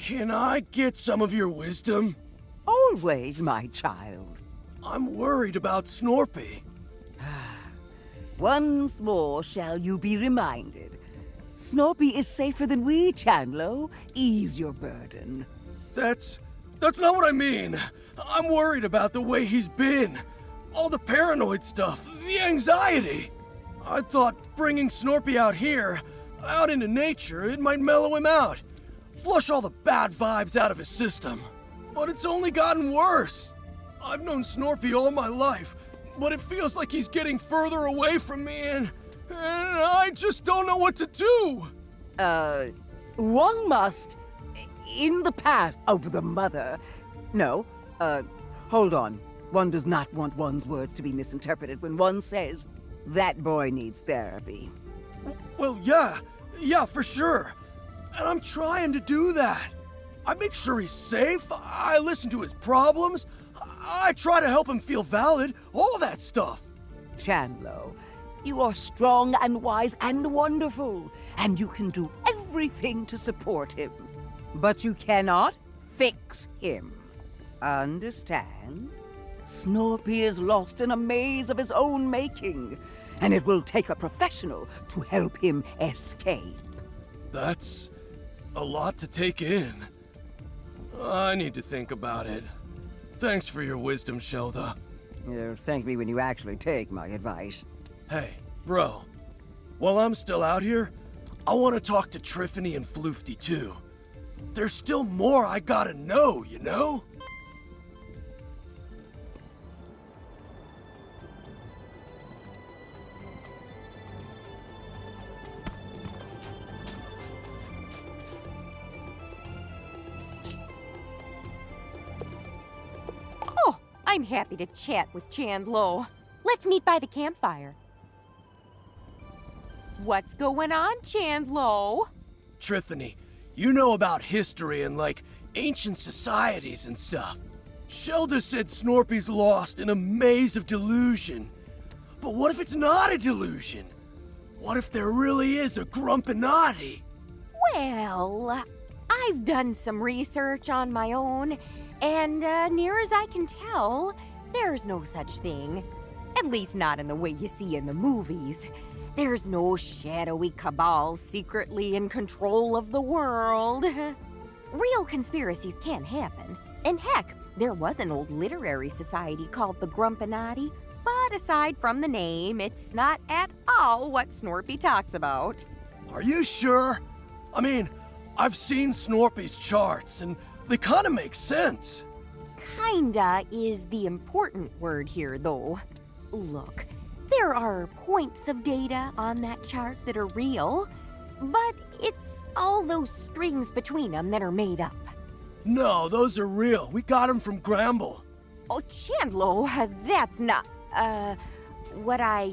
Can I get some of your wisdom? Always, my child. I'm worried about Snorpy. Once more shall you be reminded. Snorpy is safer than we, Chandlo. Ease your burden. That's not what I mean. I'm worried about the way he's been. All the paranoid stuff, the anxiety. I thought bringing Snorpy out here, out into nature, it might mellow him out. Flush all the bad vibes out of his system. But it's only gotten worse. I've known Snorpy all my life, but it feels like he's getting further away from me and I just don't know what to do. One must, in the path of the mother. No, hold on. One does not want one's words to be misinterpreted when one says, that boy needs therapy. Well, yeah, for sure. And I'm trying to do that. I make sure he's safe, I listen to his problems, I try to help him feel valid, all that stuff. Chandlo, you are strong and wise and wonderful, and you can do everything to support him. But you cannot fix him. Understand? Snorpy is lost in a maze of his own making, and it will take a professional to help him escape. That's a lot to take in. I need to think about it. Thanks for your wisdom, Shelda. Thank me when you actually take my advice. Hey, bro. While I'm still out here, I want to talk to Triffany and Floofty too. There's still more I gotta know, you know? I'm happy to chat with Chandlo. Let's meet by the campfire. What's going on, Chandlo? Triffany, you know about history and, like, ancient societies and stuff. Shelda said Snorpy's lost in a maze of delusion. But what if it's not a delusion? What if there really is a Grumpinati? Well, I've done some research on my own, and near as I can tell, there's no such thing. At least not in the way you see in the movies. There's no shadowy cabal secretly in control of the world. Real conspiracies can happen. And heck, there was an old literary society called the Grumpinati. But aside from the name, it's not at all what Snorpy talks about. Are you sure? I mean, I've seen Snorpy's charts, and they kinda make sense. Kinda is the important word here, though. Look, there are points of data on that chart that are real, but it's all those strings between them that are made up. No, those are real. We got them from Gramble. Oh, Chandlo, that's not, what I...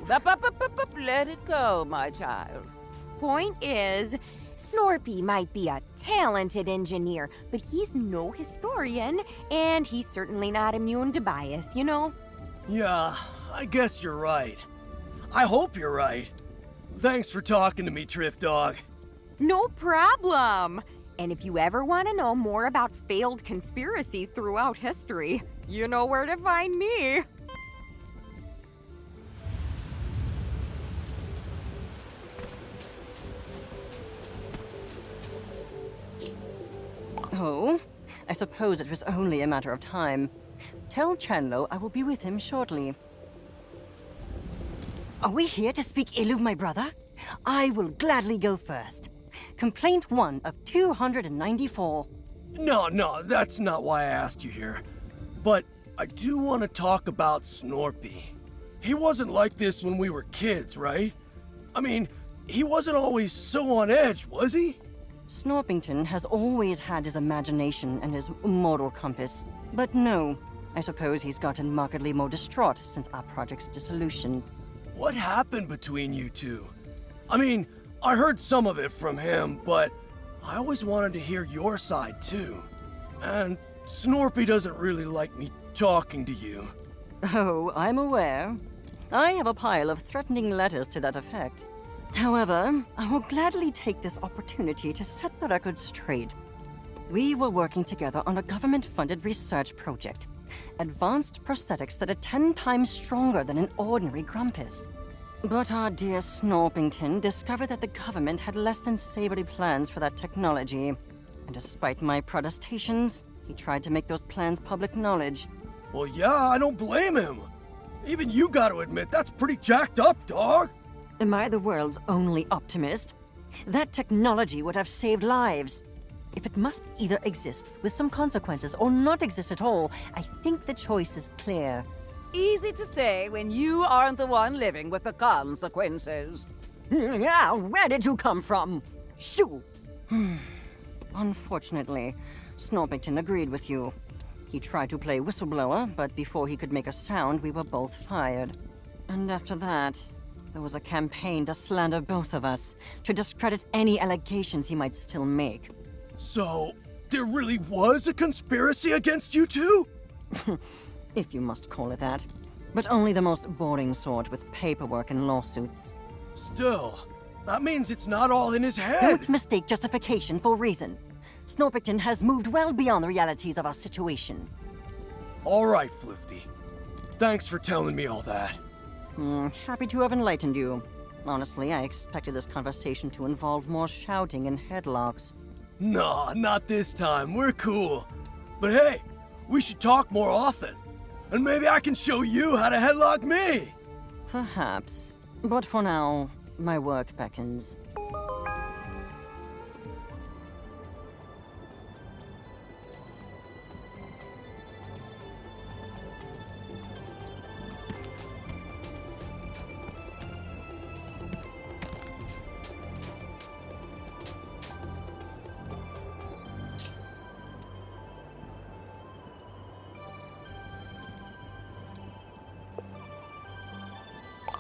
Let it go, my child. Point is, Snorpy might be a talented engineer, but he's no historian, and he's certainly not immune to bias, you know? Yeah, I guess you're right. I hope you're right. Thanks for talking to me, Triff Dog. No problem! And if you ever want to know more about failed conspiracies throughout history, you know where to find me. Oh, I suppose it was only a matter of time. Tell Chandlo I will be with him shortly. Are we here to speak ill of my brother? I will gladly go first. Complaint 1 of 294. No, that's not why I asked you here. But I do want to talk about Snorpy. He wasn't like this when we were kids, right? I mean, he wasn't always so on edge, was he? Snorpington has always had his imagination and his moral compass. But no, I suppose he's gotten markedly more distraught since our project's dissolution. What happened between you two? I mean, I heard some of it from him, but I always wanted to hear your side too. And Snorpy doesn't really like me talking to you. Oh, I'm aware. I have a pile of threatening letters to that effect. However, I will gladly take this opportunity to set the record straight. We were working together on a government-funded research project. Advanced prosthetics that are 10 times stronger than an ordinary Grumpus. But our dear Snorpington discovered that the government had less than savory plans for that technology. And despite my protestations, he tried to make those plans public knowledge. Well, yeah, I don't blame him. Even you gotta admit, that's pretty jacked up, dog. Am I the world's only optimist? That technology would have saved lives. If it must either exist with some consequences or not exist at all, I think the choice is clear. Easy to say when you aren't the one living with the consequences. Yeah, where did you come from? Shoo! Unfortunately, Snorpington agreed with you. He tried to play whistleblower, but before he could make a sound, we were both fired. And after that, there was a campaign to slander both of us, to discredit any allegations he might still make. So, there really was a conspiracy against you two? If you must call it that. But only the most boring sort with paperwork and lawsuits. Still, that means it's not all in his head. Don't mistake justification for reason. Snorpington has moved well beyond the realities of our situation. All right, Floofty. Thanks for telling me all that. Happy to have enlightened you. Honestly, I expected this conversation to involve more shouting and headlocks. Nah, not this time. We're cool. But hey, we should talk more often. And maybe I can show you how to headlock me. Perhaps. But for now, my work beckons.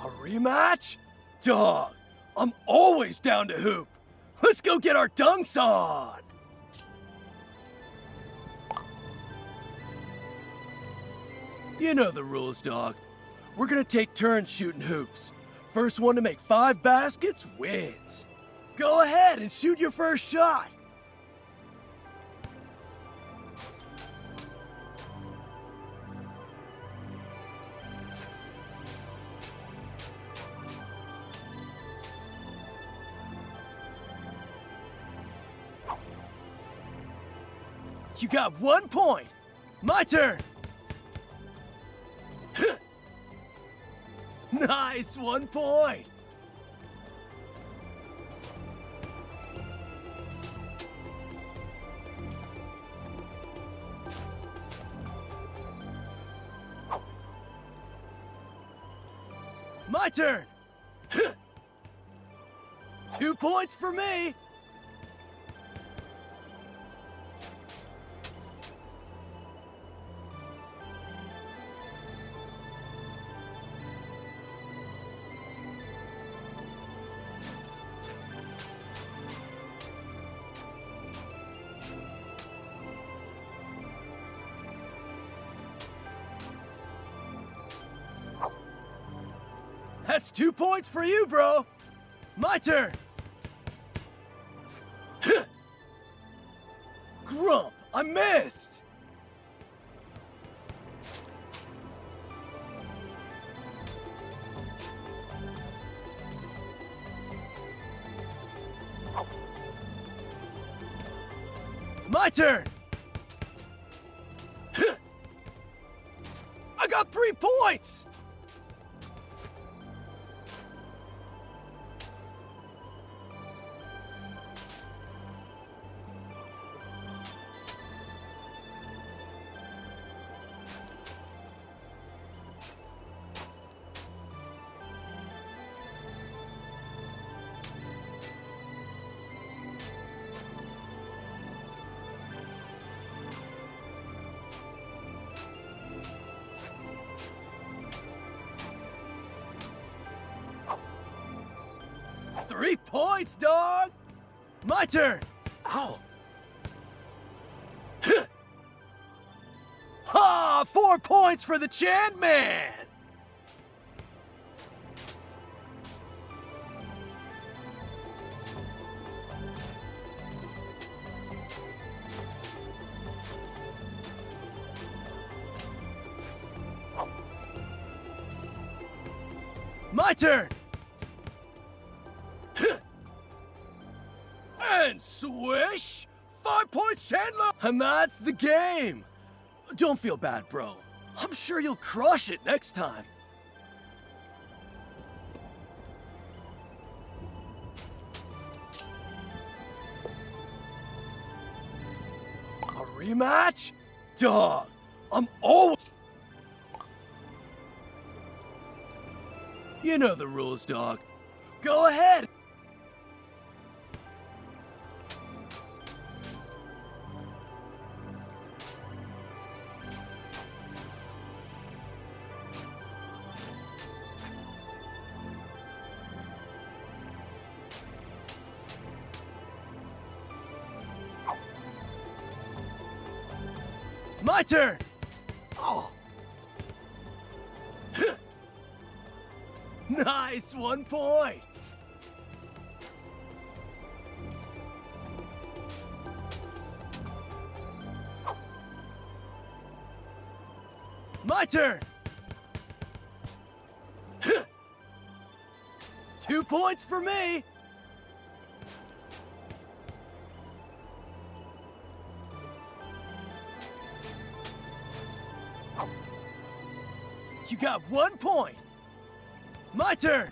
A rematch? Dog, I'm always down to hoop. Let's go get our dunks on. You know the rules, dog. We're gonna take turns shooting hoops. First one to make 5 baskets wins. Go ahead and shoot your first shot. You got 1 point. My turn. Nice, 1 point. My turn. 2 points for me. That's 2 points for you, bro. My turn. Grump, I missed. My turn. I got 3 points. Three points, dog! My turn! Ow! Ha! 4 points for the Chant Man! My turn! And swish! 5 points, Chandler! And that's the game! Don't feel bad, bro. I'm sure you'll crush it next time. A rematch? Dog, I'm always... You know the rules, dog. Go ahead! My turn! Oh. Nice, 1 point! My turn! 2 points for me! You got 1 point! My turn!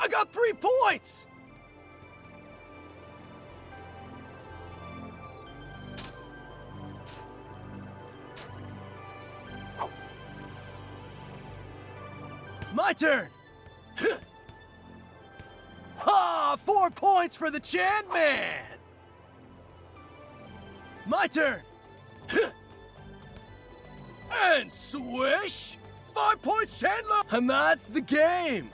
I got 3 points! My turn! Ha! 4 points for the Chan Man! My turn! And swish! 5 points, Chandler! And that's the game!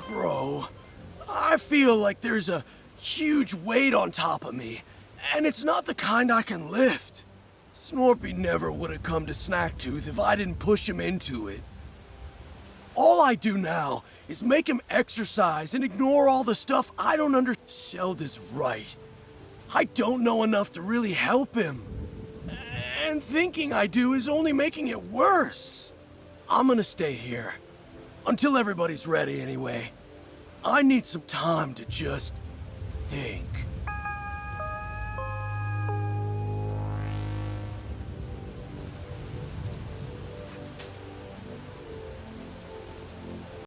Bro, I feel like there's a huge weight on top of me, and it's not the kind I can lift. Snorpy never would have come to Snacktooth if I didn't push him into it. All I do now is make him exercise and ignore all the stuff I don't understand. Sheldon's right. I don't know enough to really help him. And thinking I do is only making it worse. I'm gonna stay here. Until everybody's ready anyway. I need some time to just think.